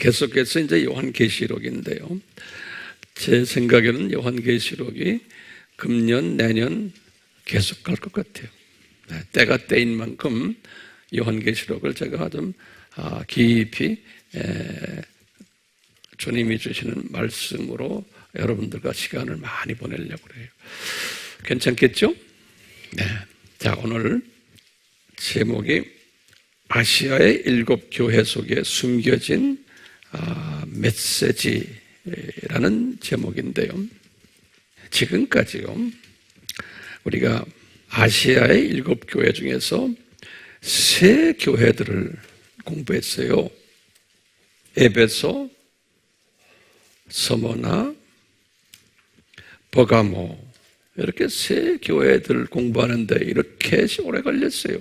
계속해서 이제 요한계시록인데요. 제 생각에는 요한계시록이 금년, 내년 계속 갈 것 같아요. 때가 때인 만큼 요한계시록을 제가 좀 깊이 주님이 주시는 말씀으로 여러분들과 시간을 많이 보내려고 그래요. 괜찮겠죠? 네. 자, 오늘 제목이 아시아의 7교회 속에 숨겨진 메시지라는 제목인데요. 지금까지요, 우리가 아시아의 7교회 중에서 3교회들을 공부했어요. 에베소, 서머나, 버가모, 이렇게 3교회들을 공부하는데 이렇게 오래 걸렸어요.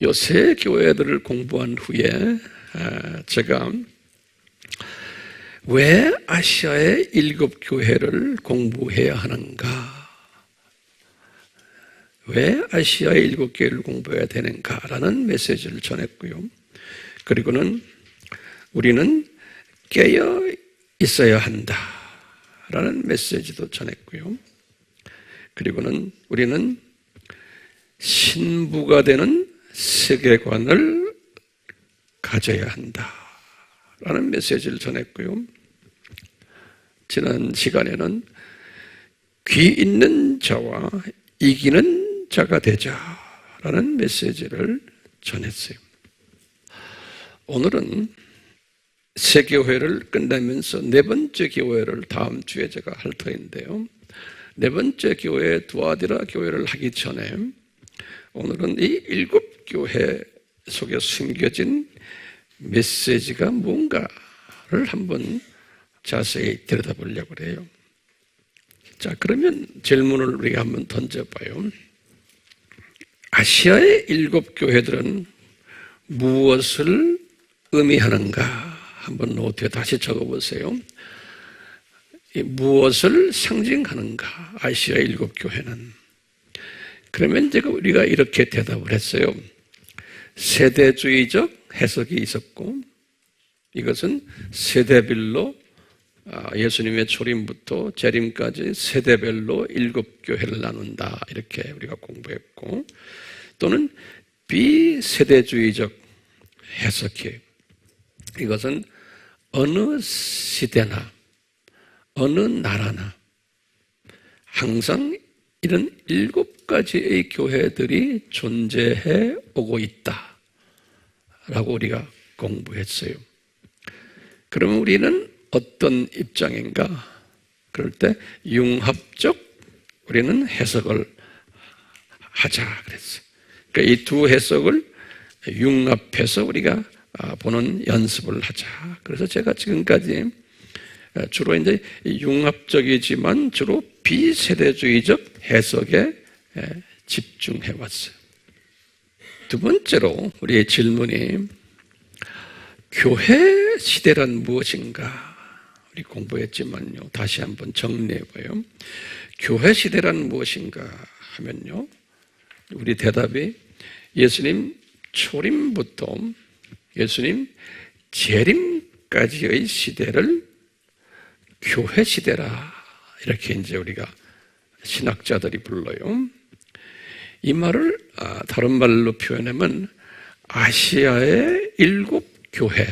이 3교회들을 공부한 후에 제가 왜 아시아의 7교회를 공부해야 하는가? 왜 아시아의 7교회를 공부해야 되는가라는 메시지를 전했고요. 그리고는 우리는 깨어 있어야 한다라는 메시지도 전했고요. 그리고는 우리는 신부가 되는 세계관을 가져야 한다라는 메시지를 전했고요. 지난 시간에는 귀 있는 자와 이기는 자가 되자라는 메시지를 전했어요. 오늘은 새 교회를 끝내면서 4번째 교회를 다음 주에 제가 할 터인데요. 4번째 교회 두아디라 교회를 하기 전에 오늘은 이 7교회 속에 숨겨진 메시지가 뭔가를 한번 자세히 들여다보려고 그래요. 자, 그러면 질문을 우리가 한번 던져봐요. 아시아의 7교회들은 무엇을 의미하는가? 한번 노트에 다시 적어보세요. 무엇을 상징하는가? 아시아의 7교회는. 그러면 제가 우리가 이렇게 대답을 했어요. 세대주의적 해석이 있었고, 이것은 세대별로 예수님의 초림부터 재림까지 세대별로 7교회를 나눈다, 이렇게 우리가 공부했고, 또는 비세대주의적 해석이에요. 이것은 어느 시대나 어느 나라나 항상 이런 7가지의 교회들이 존재해 오고 있다 라고 우리가 공부했어요. 그러면 우리는 어떤 입장인가? 그럴 때 융합적 우리는 해석을 하자 그랬어요. 그러니까 이 두 해석을 융합해서 우리가 보는 연습을 하자. 그래서 제가 지금까지 주로 이제 융합적이지만 주로 비세대주의적 해석에 집중해 왔어요. 두 번째로 우리의 질문이 교회 시대란 무엇인가? 우리 공부했지만요. 다시 한번 정리해 봐요. 교회 시대란 무엇인가 하면요. 우리 대답이 예수님 초림부터 예수님 재림까지의 시대를 교회 시대라, 이렇게 이제 우리가 신학자들이 불러요. 이 말을 다른 말로 표현하면 아시아의 7교회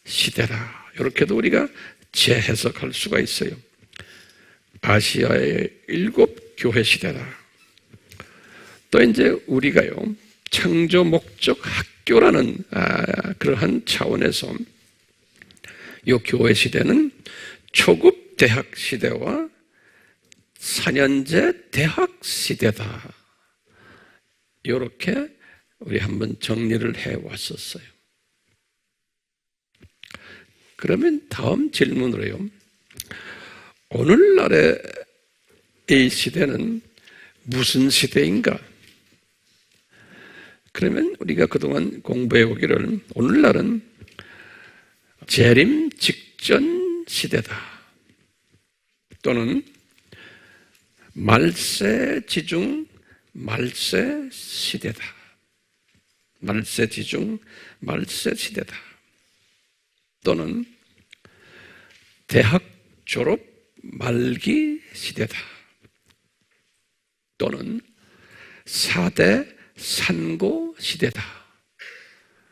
시대라, 이렇게도 우리가 재해석할 수가 있어요. 아시아의 7교회 시대라. 또 이제 우리가요, 창조 목적 학교라는 그러한 차원에서 이 교회 시대는 초급 대학 시대와 4년제 대학 시대다, 이렇게 우리 한번 정리를 해왔었어요. 그러면 다음 질문으로요, 오늘날의 이 시대는 무슨 시대인가? 그러면 우리가 그동안 공부해 오기를 오늘날은 재림 직전 시대다, 또는 말세지중 말세 시대다, 말세지중 말세 시대다. 또는 대학 졸업 말기 시대다. 또는 4대 산고 시대다.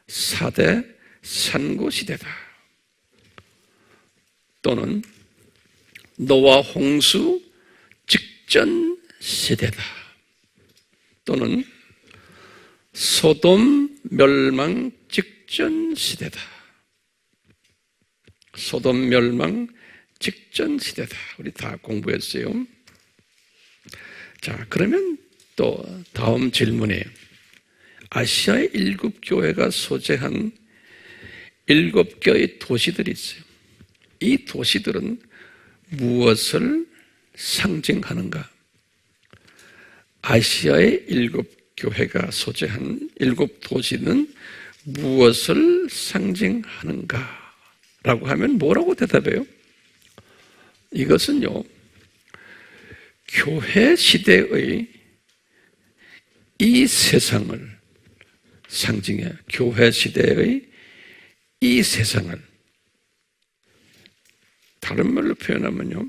4대 산고 시대다. 또는 노아 홍수 직전 시대다. 또는 소돔 멸망 직전 시대다. 소돔 멸망 직전 시대다. 우리 다 공부했어요. 자, 그러면 또 다음 질문이에요. 아시아의 7교회가 소재한 7개의 도시들이 있어요. 이 도시들은 무엇을 상징하는가? 아시아의 7교회가 소재한 7도시는 무엇을 상징하는가? 라고 하면 뭐라고 대답해요? 이것은요, 교회 시대의 이 세상을 상징해요. 교회 시대의 이 세상을. 다른 말로 표현하면요,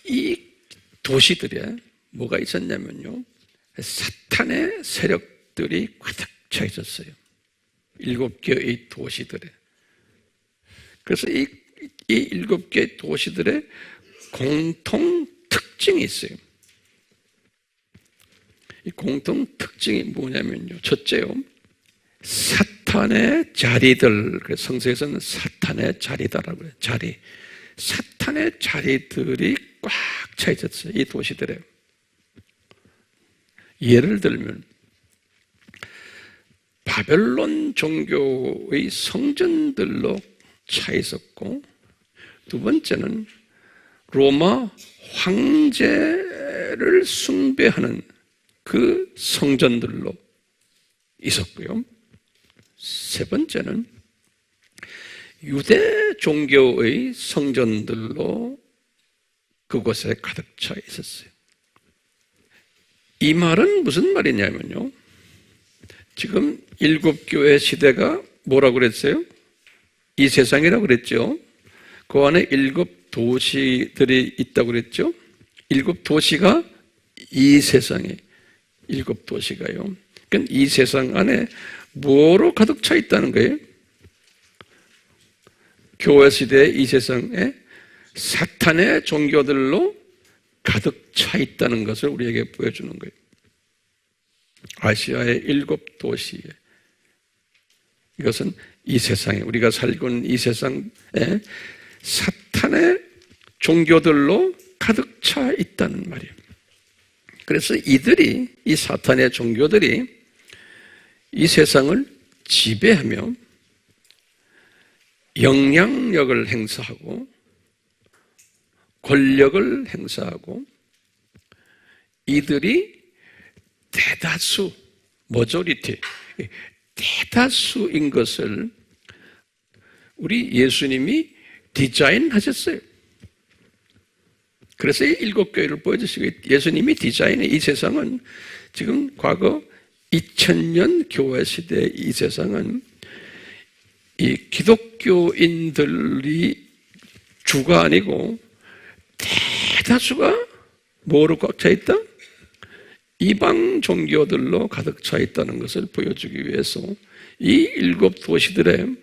이 도시들에 뭐가 있었냐면요, 사탄의 세력들이 가득 차 있었어요. 7개의 도시들에. 그래서 이 7개의 도시들의 공통 특징이 있어요. 이 공통 특징이 뭐냐면요, 첫째요, 사탄의 자리들. 성서에서는 사탄의 자리다라고 해요. 자리. 사탄의 자리들이 꽉 차 있었어요, 이 도시들에. 예를 들면 바벨론 종교의 성전들로 차 있었고, 두 번째는 로마 황제를 숭배하는 그 성전들로 있었고요. 세 번째는 유대 종교의 성전들로 그곳에 가득 차 있었어요. 이 말은 무슨 말이냐면요, 지금 7교회 시대가 뭐라고 그랬어요? 이 세상이라고 그랬죠. 그 안에 7도시들이 있다고 그랬죠. 7도시가 이 세상에 7도시가요. 그러니까 이 세상 안에 뭐로 가득 차 있다는 거예요? 교회 시대의 이 세상에 사탄의 종교들로 가득 차 있다는 것을 우리에게 보여주는 거예요. 아시아의 7도시에, 이것은 이 세상에, 우리가 살고 있는 이 세상에 사탄의 종교들로 가득 차 있다는 말이에요. 그래서 이 사탄의 종교들이 이 세상을 지배하며 영향력을 행사하고 권력을 행사하고, 이들이 대다수, 머저리티, 대다수인 것을 우리 예수님이 디자인하셨어요. 그래서 이 7교회를 보여주시고, 예수님이 디자인해. 이 세상은 지금 과거 2000년 교회 시대의 이 세상은 이 기독교인들이 주가 아니고 대다수가 뭐로 꽉 차 있다? 이방 종교들로 가득 차 있다는 것을 보여주기 위해서 이 7도시들의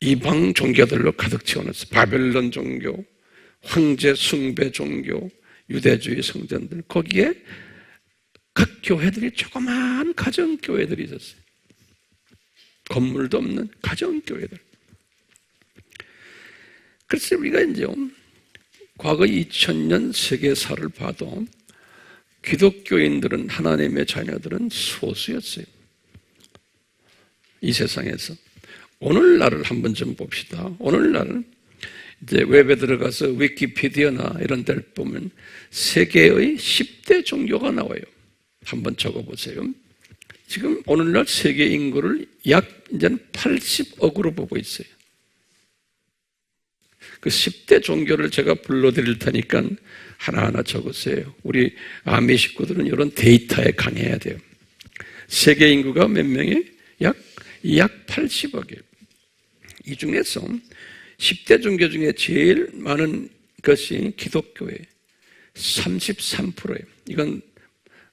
이방 종교들로 가득 채워놨어요. 바벨론 종교, 황제 숭배 종교, 유대주의 성전들, 거기에 각 교회들이 조그마한 가정교회들이 있었어요. 건물도 없는 가정교회들. 그래서 우리가 이제 과거 2000년 세계사를 봐도 기독교인들은, 하나님의 자녀들은 소수였어요. 이 세상에서. 오늘날을 한번 좀 봅시다. 오늘날은 이제 웹에 들어가서 위키피디아나 이런 데를 보면 세계의 10대 종교가 나와요. 한번 적어보세요. 지금 오늘날 세계 인구를 약 이제는 80억으로 보고 있어요. 그 10대 종교를 제가 불러드릴 테니까 하나하나 적으세요. 우리 아미 식구들은 이런 데이터에 강해야 돼요. 세계 인구가 몇 명이에요? 약 80억이에요. 이 중에서 10대 종교 중에 제일 많은 것이 기독교예요. 33%예요. 이건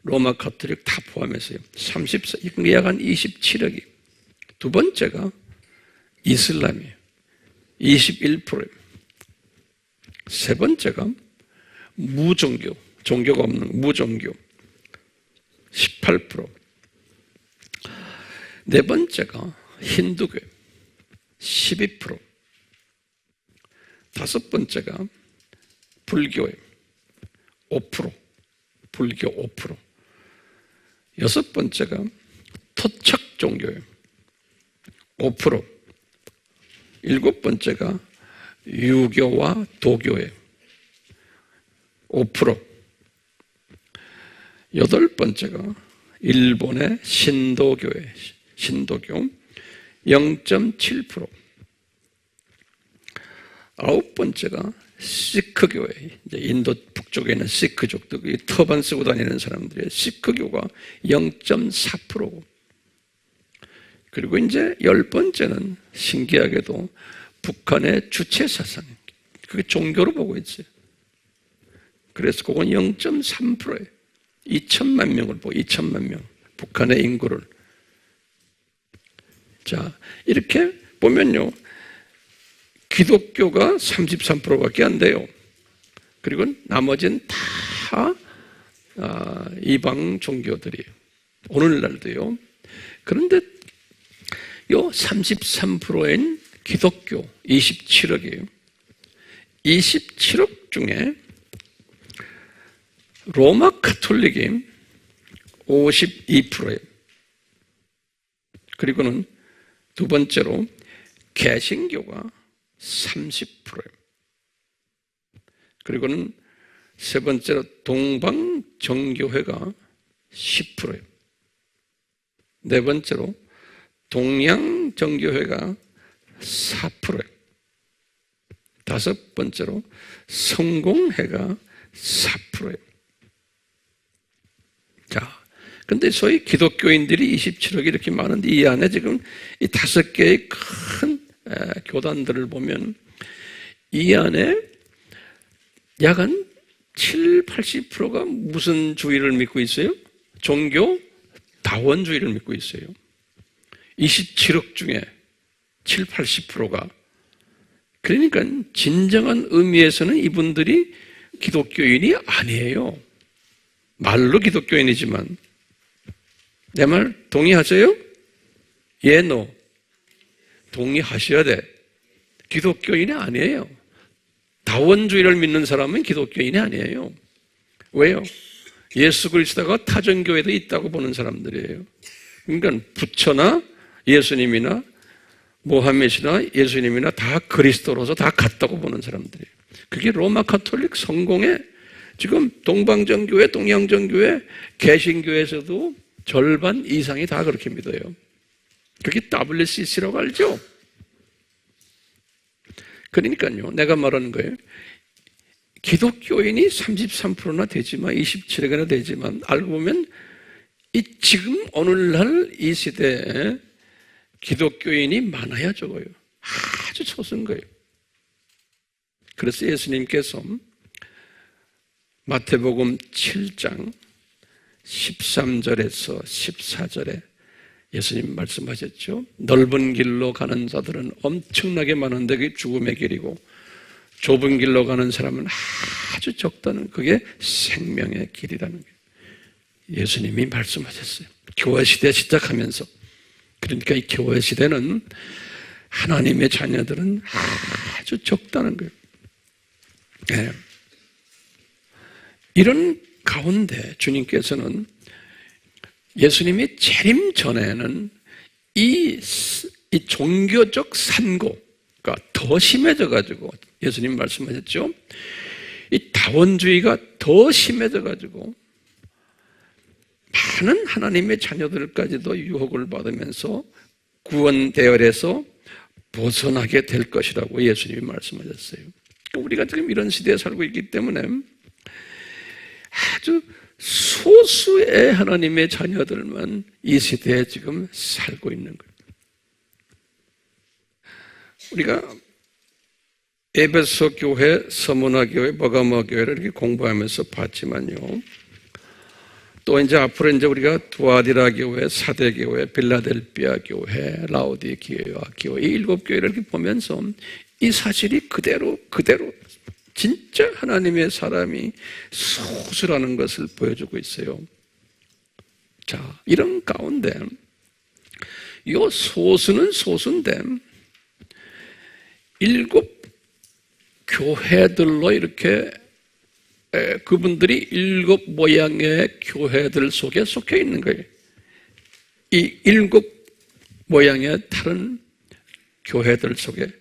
로마 가톨릭 다 포함해서요. 34, 이건 약 한 27억이. 두 번째가 이슬람이에요. 21%예요. 세 번째가 무종교, 종교가 없는 무종교 18%. 네 번째가 힌두교 12%. 다섯 번째가 불교예요. 5%. 불교 5%. 여섯 번째가 토착 종교예요. 5%. 일곱 번째가 유교와 도교예요. 5%. 여덟 번째가 일본의 신도교예요. 신도교 0.7%. 아홉 번째가 시크교예요. 이제 인도 북쪽에 있는 시크족들, 터반 쓰고 다니는 사람들의 시크교가 0.4%고, 그리고 이제 열 번째는 신기하게도 북한의 주체 사상, 그게 종교로 보고 있어요. 그래서 그건 0.3%예요. 2천만 명을 보고 2천만 명, 북한의 인구를. 자, 이렇게 보면요, 기독교가 33%밖에 안 돼요. 그리고 나머지는 다 이방 종교들이에요. 오늘날도요. 그런데 요 33%인 기독교 27억이에요. 27억 중에 로마 가톨릭이 52%예요. 그리고는 두 번째로 개신교가 30%예요. 그리고는 세 번째로 동방정교회가 10%예요. 네 번째로 동양정교회가 4%예요. 다섯 번째로 성공회가 4%예요. 자, 근데 소위 기독교인들이 27억이 이렇게 많은데 이 안에 지금 이 다섯 개의 큰 교단들을 보면 이 안에 약 한 7, 80%가 무슨 주의를 믿고 있어요? 종교 다원주의를 믿고 있어요. 27억 중에 7, 80%가. 그러니까 진정한 의미에서는 이분들이 기독교인이 아니에요. 말로 기독교인이지만. 내 말 동의하세요? 예, no. 동의하셔야 돼. 기독교인이 아니에요. 다원주의를 믿는 사람은 기독교인이 아니에요. 왜요? 예수 그리스도가 타전교회도 있다고 보는 사람들이에요. 그러니까 부처나 예수님이나 모하메드나 예수님이나 다 그리스도로서 다 같다고 보는 사람들이에요. 그게 로마 가톨릭 성공에 지금 동방정교회, 동양정교회, 개신교에서도 절반 이상이 다 그렇게 믿어요. 그게 WCC라고 알죠? 그러니까요, 내가 말하는 거예요. 기독교인이 33%나 되지만, 27억이나 되지만, 알고 보면, 지금 오늘날 이 시대에 기독교인이 많아야 적어요. 아주 소수인 거예요. 그래서 예수님께서 마태복음 7장 13절에서 14절에 예수님 말씀하셨죠. 넓은 길로 가는 자들은 엄청나게 많은데 그게 죽음의 길이고 좁은 길로 가는 사람은 아주 적다는 그게 생명의 길이라는 거예요. 예수님이 말씀하셨어요. 교회 시대 시작하면서. 그러니까 이 교회 시대는 하나님의 자녀들은 아주 적다는 거예요. 네. 이런 가운데 주님께서는 예수님이 재림 전에는 이 종교적 산고가 더 심해져가지고 예수님 말씀하셨죠. 이 다원주의가 더 심해져가지고 많은 하나님의 자녀들까지도 유혹을 받으면서 구원 대열에서 벗어나게 될 것이라고 예수님이 말씀하셨어요. 우리가 지금 이런 시대에 살고 있기 때문에 아주 소수의 하나님의 자녀들만 이 시대에 지금 살고 있는 거예요. 우리가 에베소 교회, 서문화 교회, 버가모 교회를 이렇게 공부하면서 봤지만요. 또 이제 앞으로 이제 우리가 두아디라 교회, 사대 교회, 빌라델피아 교회, 라오디게아 교회, 이 7교회를 이렇게 보면서 이 사실이 그대로 진짜 하나님의 사람이 소수라는 것을 보여주고 있어요. 자, 이런 가운데 이 소수는 소수인데 7 교회들로 이렇게 그분들이 7 모양의 교회들 속에 속해 있는 거예요. 이 7 모양의 다른 교회들 속에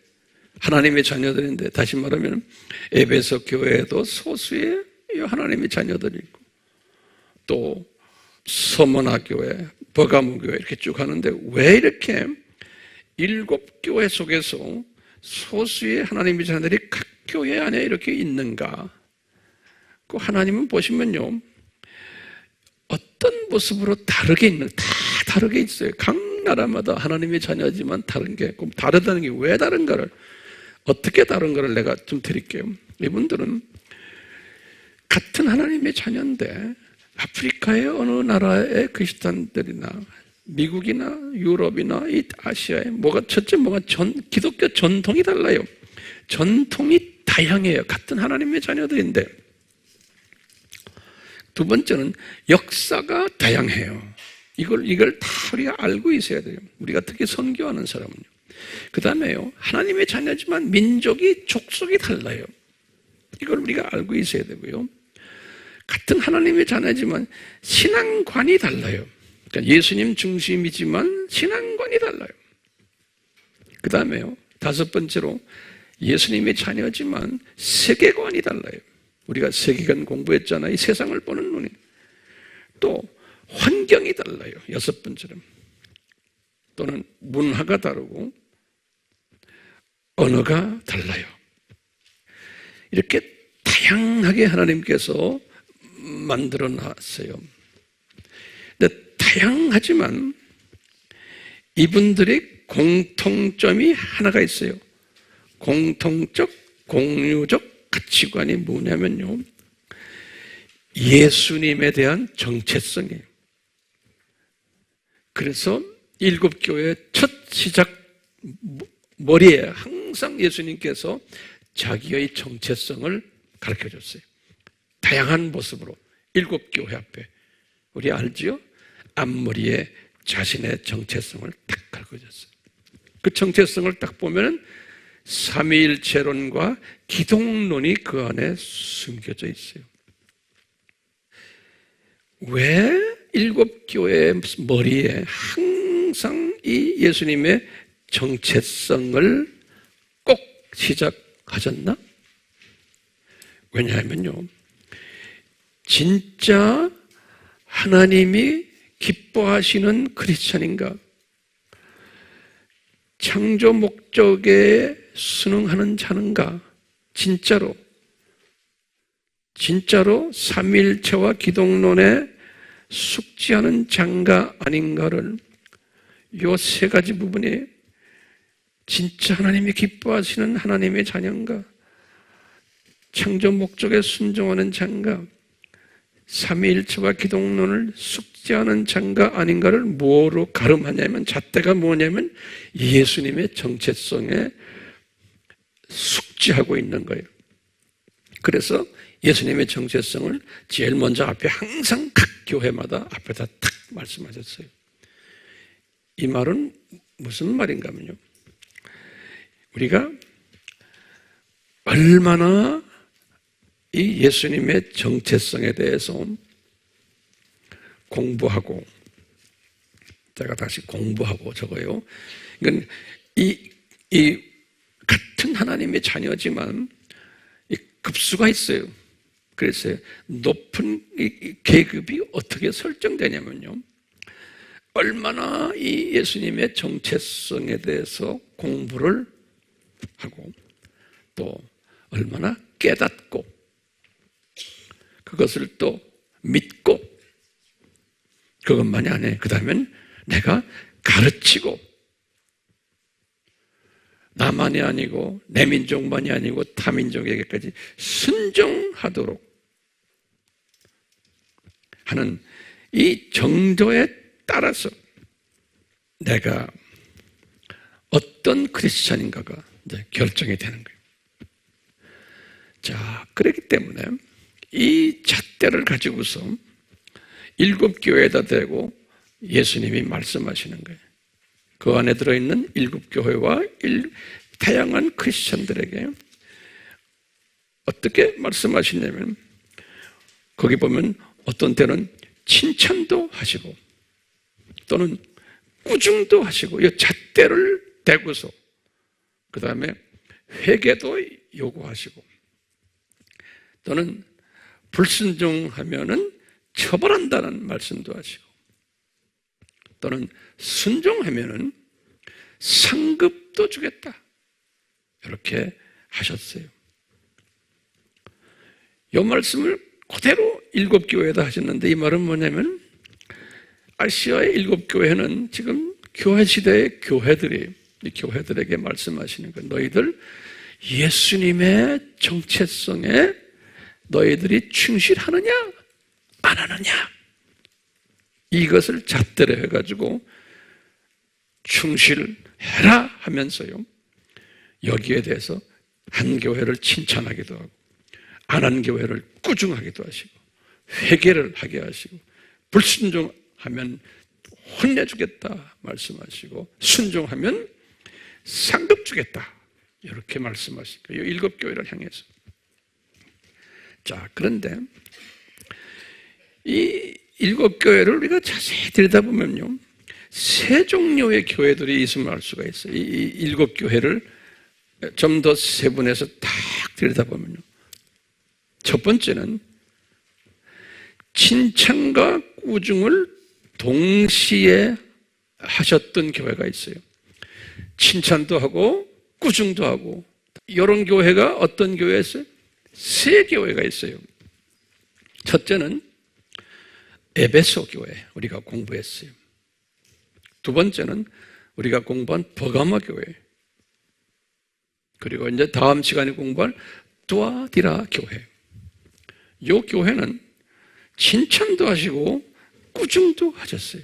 하나님의 자녀들인데, 다시 말하면 에베소 교회에도 소수의 하나님의 자녀들이 있고, 또 서머나 교회, 버가모 교회 이렇게 쭉 하는데, 왜 이렇게 7 교회 속에서 소수의 하나님의 자녀들이 각 교회 안에 이렇게 있는가? 그 하나님은 보시면요, 어떤 모습으로 다르게 있는, 다 다르게 있어요. 각 나라마다 하나님의 자녀지만 다른 게, 그럼 다르다는 게 왜 다른가를, 어떻게 다른가를 내가 좀 드릴게요. 이분들은 같은 하나님의 자녀인데 아프리카의 어느 나라의 그리스도인들이나 미국이나 유럽이나 이 아시아에 뭐가 기독교 전통이 달라요. 전통이 다양해요. 같은 하나님의 자녀들인데, 두 번째는 역사가 다양해요. 이걸 다 우리가 알고 있어야 돼요. 우리가 특히 선교하는 사람은요. 그 다음에요, 하나님의 자녀지만 민족이, 족속이 달라요. 이걸 우리가 알고 있어야 되고요. 같은 하나님의 자녀지만 신앙관이 달라요. 그러니까 예수님 중심이지만 신앙관이 달라요. 그 다음에요, 5번째로 예수님의 자녀지만 세계관이 달라요. 우리가 세계관 공부했잖아요. 이 세상을 보는 눈이. 또 환경이 달라요. 6번째로. 또는 문화가 다르고 언어가 달라요. 이렇게 다양하게 하나님께서 만들어 놨어요. 근데 다양하지만 이분들의 공통점이 하나가 있어요. 공통적, 공유적 가치관이 뭐냐면요, 예수님에 대한 정체성이에요. 그래서 7 교회의 첫 시작 머리에 항상 예수님께서 자기의 정체성을 가르쳐줬어요. 다양한 모습으로 7 교회 앞에, 우리 알지요? 앞머리에 자신의 정체성을 딱 가르쳐줬어요. 그 정체성을 딱 보면은 삼위일체론과 기독론이 그 안에 숨겨져 있어요. 왜 7 교회의 머리에 항상 이 예수님의 정체성을 꼭 시작하셨나? 왜냐하면요, 진짜 하나님이 기뻐하시는 크리스찬인가, 창조 목적에 순응하는 자는가, 진짜로 삼위일체와 기독론에 숙지하는 자인가 아닌가를, 이 3가지 부분이 진짜 하나님이 기뻐하시는 하나님의 자녀인가, 창조 목적에 순종하는 자인가, 삼위일체와 기독론을 숙지하는 자인가 아닌가를 뭐로 가름하냐면, 잣대가 뭐냐면 예수님의 정체성에 숙지하고 있는 거예요. 그래서 예수님의 정체성을 제일 먼저 앞에, 항상 각 교회마다 앞에다 탁 말씀하셨어요. 이 말은 무슨 말인가 하면요, 우리가 얼마나 이 예수님의 정체성에 대해서 공부하고, 제가 다시 공부하고 적어요. 그러니까 이 같은 하나님의 자녀지만 이 급수가 있어요. 그래서 높은 이 계급이 어떻게 설정되냐면요, 얼마나 이 예수님의 정체성에 대해서 공부를 하고, 또 얼마나 깨닫고, 그것을 또 믿고, 그것만이 아니에요. 그 다음엔 내가 가르치고, 나만이 아니고 내 민족만이 아니고 타민족에게까지 순종하도록 하는 이 정도에 따라서 내가 어떤 크리스찬인가가 이제 결정이 되는 거예요. 자, 그렇기 때문에 이 잣대를 가지고서 7교회에다 대고 예수님이 말씀하시는 거예요. 그 안에 들어있는 7교회와 다양한 크리스찬들에게 어떻게 말씀하시냐면 거기 보면 어떤 때는 칭찬도 하시고 또는 꾸중도 하시고 이 잣대를 대고서 그 다음에 회개도 요구하시고 또는 불순종하면은 처벌한다는 말씀도 하시고 또는 순종하면은 상급도 주겠다 이렇게 하셨어요. 이 말씀을 그대로 7교회에다 하셨는데 이 말은 뭐냐면 아시아의 7교회는 지금 교회 시대의 교회들에게 말씀하시는 거예요. 너희들 예수님의 정체성에 너희들이 충실하느냐 안 하느냐 이것을 잣대로 해가지고 충실해라 하면서요 여기에 대해서 한 교회를 칭찬하기도 하고 안 한 교회를 꾸중하기도 하시고 회개를 하게 하시고 불순종하면 혼내주겠다 말씀하시고 순종하면 상급 주겠다 이렇게 말씀하실 거예요. 7교회를 향해서. 자, 그런데 이 7교회를 우리가 자세히 들여다보면요 3종류의 교회들이 있음을 알 수가 있어요. 이 7교회를 좀 더 세분해서 딱 들여다보면요 첫 번째는 칭찬과 꾸중을 동시에 하셨던 교회가 있어요. 칭찬도 하고 꾸중도 하고 이런 교회가 어떤 교회였어요? 3교회가 있어요. 첫째는 에베소 교회 우리가 공부했어요. 두 번째는 우리가 공부한 버가모 교회 그리고 이제 다음 시간에 공부할 두아디라 교회. 이 교회는 칭찬도 하시고 꾸중도 하셨어요.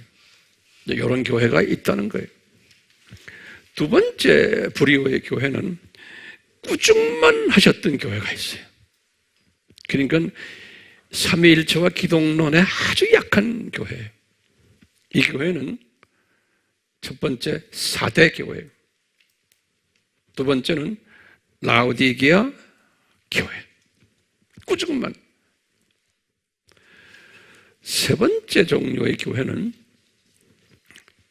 이런 교회가 있다는 거예요. 두 번째 부류의 교회는 꾸중만 하셨던 교회가 있어요. 그러니까 삼위일체와 기독론에 아주 약한 교회. 이 교회는 첫 번째 4대 교회, 두 번째는 라오디게아 교회. 꾸중만. 세 번째 종류의 교회는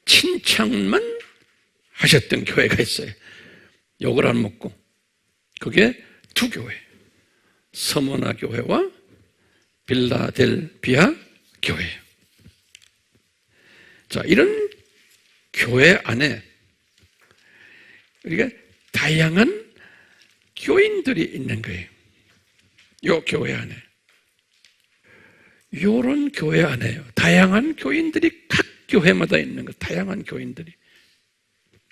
칭찬만 하셨던 교회가 있어요. 욕을 안 먹고. 그게 2교회. 서머나 교회와 빌라델비아 교회. 자, 이런 교회 안에 우리가 다양한 교인들이 있는 거예요. 이 교회 안에. 이런 교회 안에요. 다양한 교인들이 각 교회마다 있는 거. 다양한 교인들이.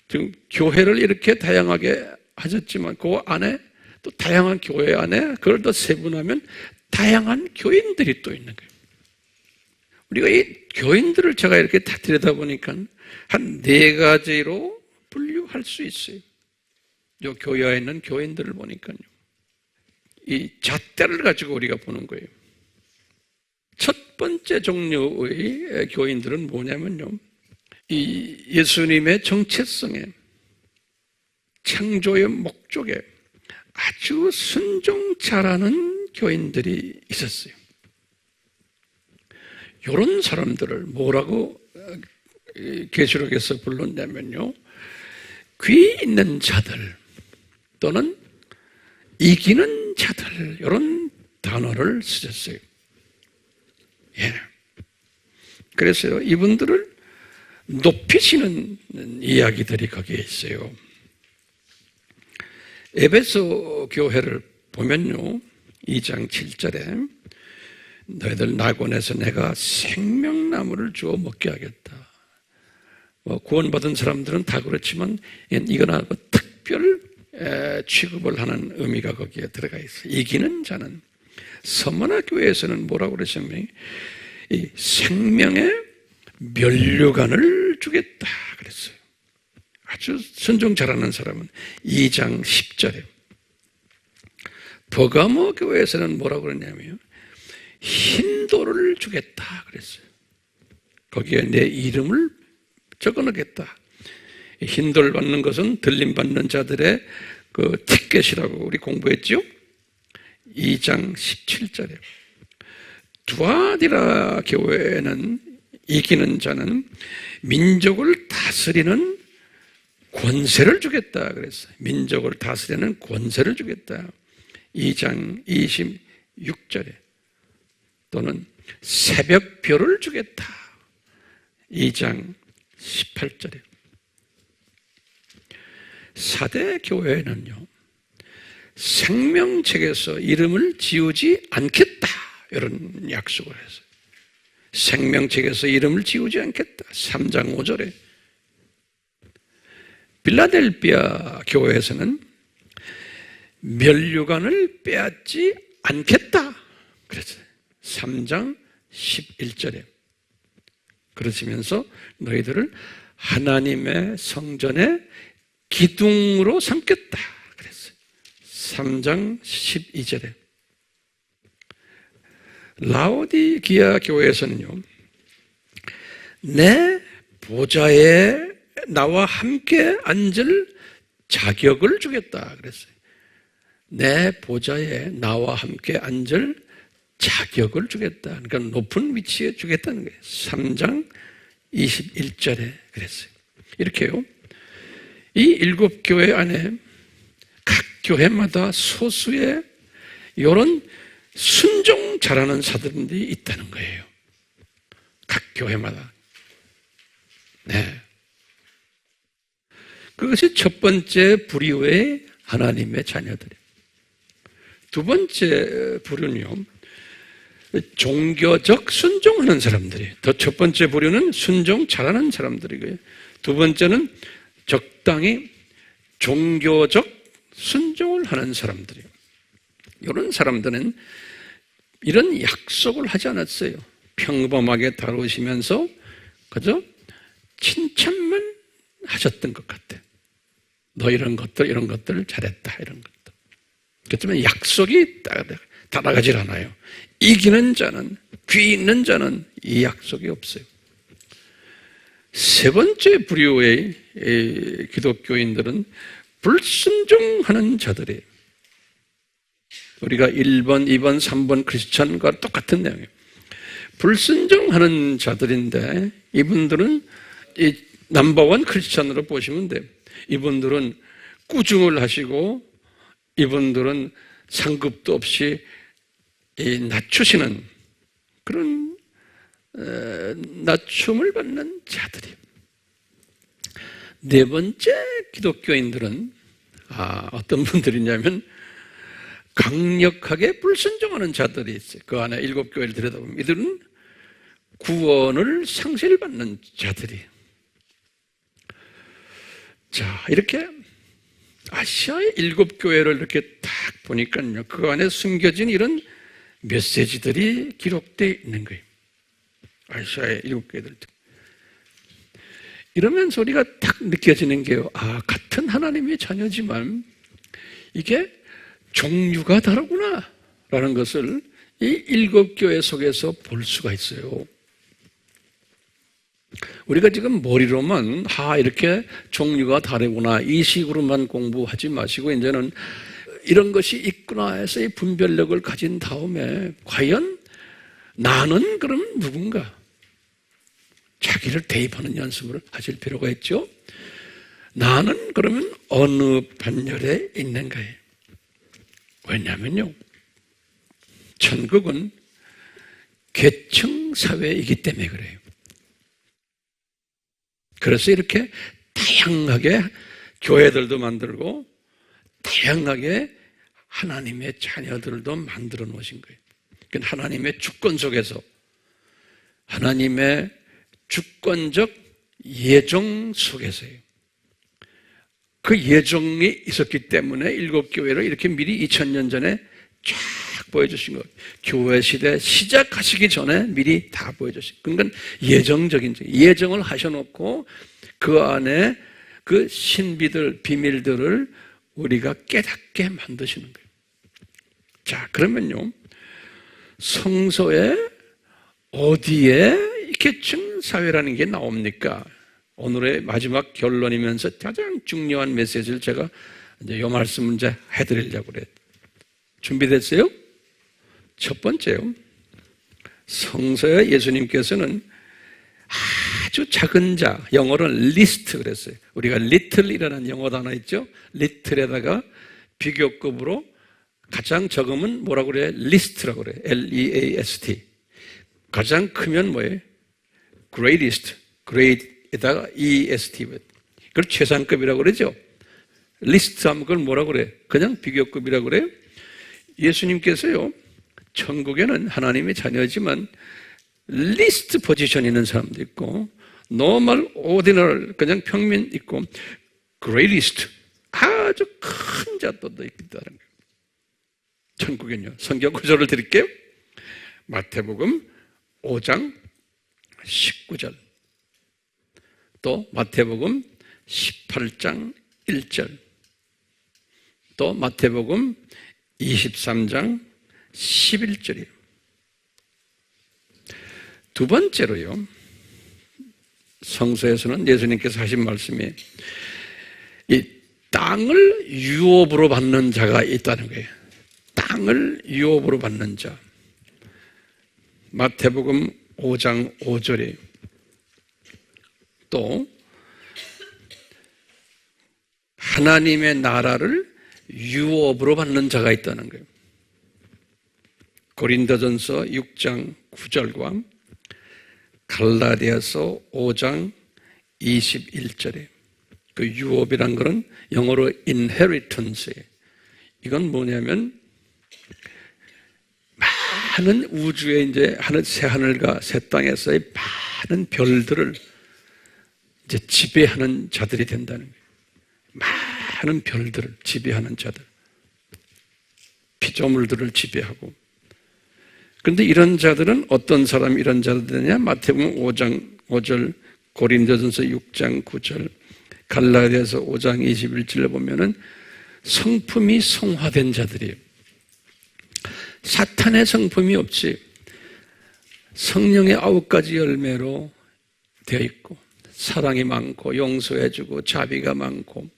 지금 교회를 이렇게 다양하게 하셨지만 그 안에 또 다양한 교회 안에 그걸 더 세분하면 다양한 교인들이 또 있는 거예요. 우리가 이 교인들을 제가 이렇게 다 들여다보니까 한 4가지로 분류할 수 있어요. 이 교회에 있는 교인들을 보니까요. 이 잣대를 가지고 우리가 보는 거예요. 첫 번째 종류의 교인들은 뭐냐면요. 이 예수님의 정체성에 창조의 목적에 아주 순종 잘하는 교인들이 있었어요. 이런 사람들을 뭐라고 계시록에서 불렀냐면요. 귀 있는 자들 또는 이기는 자들 이런 단어를 쓰셨어요. 예. 그래서요, 이분들을 높이시는 이야기들이 거기에 있어요. 에베소 교회를 보면요, 2장 7절에 너희들 낙원에서 내가 생명나무를 주어 먹게 하겠다. 구원받은 사람들은 다 그렇지만 이건 특별 취급을 하는 의미가 거기에 들어가 있어요. 이기는 자는, 서머나 교회에서는 뭐라고 그러셨냐면 이 생명의 면류관을 주겠다 그랬어요. 아주 순종 잘하는 사람은 2장 10절에, 버가모 교회에서는 뭐라고 그러냐면 흰돌을 주겠다 그랬어요. 거기에 내 이름을 적어놓겠다. 흰돌 받는 것은 들림 받는 자들의 그 티켓이라고 우리 공부했죠. 2장 17절에 두아디라 교회에는 이기는 자는 민족을 다스리는 권세를 주겠다 그랬어요. 민족을 다스리는 권세를 주겠다. 2장 26절에 또는 새벽별을 주겠다. 2장 18절에 사대 교회는요, 생명책에서 이름을 지우지 않겠다 이런 약속을 했어요. 생명책에서 이름을 지우지 않겠다. 3장 5절에 빌라델비아 교회에서는 면류관을 빼앗지 않겠다 그랬어요. 3장 11절에 그러시면서 너희들을 하나님의 성전의 기둥으로 삼겠다 그랬어요. 3장 12절에 라오디기아 교회에서는요, 내 보좌에 나와 함께 앉을 자격을 주겠다 그랬어요. 내 보좌에 나와 함께 앉을 자격을 주겠다. 그러니까 높은 위치에 주겠다는 거예요. 3장 21절에 그랬어요. 이렇게요. 이 7교회 안에 각 교회마다 소수의 이런 순종 잘하는 사람들이 있다는 거예요. 각 교회마다. 네. 그것이 첫 번째 부류의 하나님의 자녀들이에요. 두 번째 부류는요, 종교적 순종하는 사람들이에요. 더 첫 번째 부류는 순종 잘하는 사람들이고요. 두 번째는 적당히 종교적 순종을 하는 사람들이에요. 이런 사람들은 이런 약속을 하지 않았어요. 평범하게 다루시면서 그저 칭찬만 하셨던 것 같아요. 너 이런 것들 잘했다 이런 것들. 그렇지만 약속이 따라가질 않아요. 이기는 자는, 귀 있는 자는 이 약속이 없어요. 세 번째 부류의 기독교인들은 불순종하는 자들이에요. 우리가 1번, 2번, 3번 크리스찬과 똑같은 내용이에요. 불순종하는 자들인데 이분들은 이 넘버원 크리스찬으로 보시면 돼요. 이분들은 꾸중을 하시고 이분들은 상급도 없이 낮추시는 그런 낮춤을 받는 자들이에요. 네 번째 기독교인들은 어떤 분들이냐면 강력하게 불순종하는 자들이 있어요. 그 안에 7교회를 들여다보면 이들은 구원을 상실받는 자들이에요. 자, 이렇게 아시아의 7교회를 이렇게 딱 보니까요, 그 안에 숨겨진 이런 메시지들이 기록되어 있는 거예요. 아시아의 7교회들. 이러면서 우리가 딱 느껴지는 게요, 같은 하나님의 자녀지만 이게 종류가 다르구나 라는 것을 이 7교회 속에서 볼 수가 있어요. 우리가 지금 머리로만 이렇게 종류가 다르구나 이 식으로만 공부하지 마시고 이제는 이런 것이 있구나 해서 이 분별력을 가진 다음에 과연 나는 그럼 누군가 자기를 대입하는 연습을 하실 필요가 있죠. 나는 그러면 어느 반열에 있는가요? 왜냐면요, 천국은 계층 사회이기 때문에 그래요. 그래서 이렇게 다양하게 교회들도 만들고 다양하게 하나님의 자녀들도 만들어 놓으신 거예요. 그러니까 하나님의 주권 속에서 하나님의 주권적 예정 속에서요. 그 예정이 있었기 때문에 일곱 교회를 이렇게 미리 2000년 전에 쫙 보여주신 거예요. 교회 시대 시작하시기 전에 미리 다 보여주신 거예요. 그러니까 예정을 하셔놓고 그 안에 그 신비들, 비밀들을 우리가 깨닫게 만드시는 거예요. 자, 그러면요, 성서에 어디에 이렇게 증사회라는 게 나옵니까? 오늘의 마지막 결론이면서 가장 중요한 메시지를 제가 이제 이 말씀을 이제 해드리려고 그래요. 준비됐어요? 첫 번째요. 성서에 예수님께서는 아주 작은 자, 영어로는 리스트 그랬어요. 우리가 little이라는 영어 단어 있죠? little에다가 비교급으로 가장 적으면 뭐라고 그래요? 리스트라고 그래요. L-E-A-S-T. 가장 크면 뭐예요? greatest. great에다가 E-S-T. 그걸 최상급이라고 그러죠? 리스트 하면 그걸 뭐라고 그래요? 그냥 비교급이라고 그래요? 예수님께서요, 천국에는 하나님의 자녀지만 리스트 포지션 있는 사람도 있고 normal, ordinary, 그냥 평민 있고 greatest, 아주 큰 자들도 있다는 거예요. 천국엔요. 성경 구절을 드릴게요. 마태복음 5장 19절, 또 마태복음 18장 1절, 또 마태복음 23장 11절이에요. 두 번째로요, 성서에서는 예수님께서 하신 말씀이 이 땅을 유업으로 받는 자가 있다는 거예요. 땅을 유업으로 받는 자. 마태복음 5장 5절에 또 하나님의 나라를 유업으로 받는 자가 있다는 거예요. 고린도전서 6장 9절과 갈라디아서 5장 21절에 그 유업이란 것은 영어로 inheritance예요. 이건 뭐냐면 많은 우주에 이제 새 하늘과 새 땅에서의 많은 별들을 이제 지배하는 자들이 된다는 거예요. 많은 별들을 지배하는 자들, 피조물들을 지배하고. 그런데 이런 자들은 어떤 사람이 이런 자들이냐? 마태복음 5장 5절, 고린도전서 6장 9절, 갈라디아서 5장 21절에 보면은 성품이 성화된 자들이에요. 사탄의 성품이 없이 성령의 9가지 열매로 되어 있고, 사랑이 많고 용서해주고 자비가 많고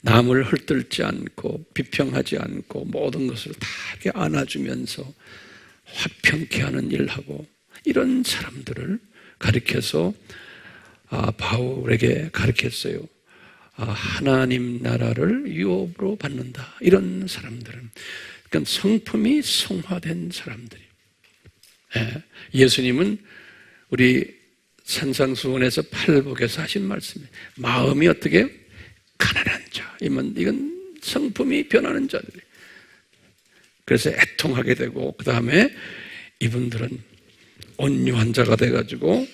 남을 헐뜯지 않고 비평하지 않고 모든 것을 다 이렇게 안아주면서 화평케 하는 일을 하고, 이런 사람들을 가리켜서 바울에게 가르쳤어요. 하나님 나라를 유업으로 받는다. 이런 사람들은, 그러니까 성품이 성화된 사람들이에요. 예수님은 우리 산상수훈에서 팔복에서 하신 말씀이에요. 마음이 어떻게 가난한 자, 이건 성품이 변하는 자들이에요. 그래서 애통하게 되고, 그 다음에 이분들은 온유한 자가 돼가지고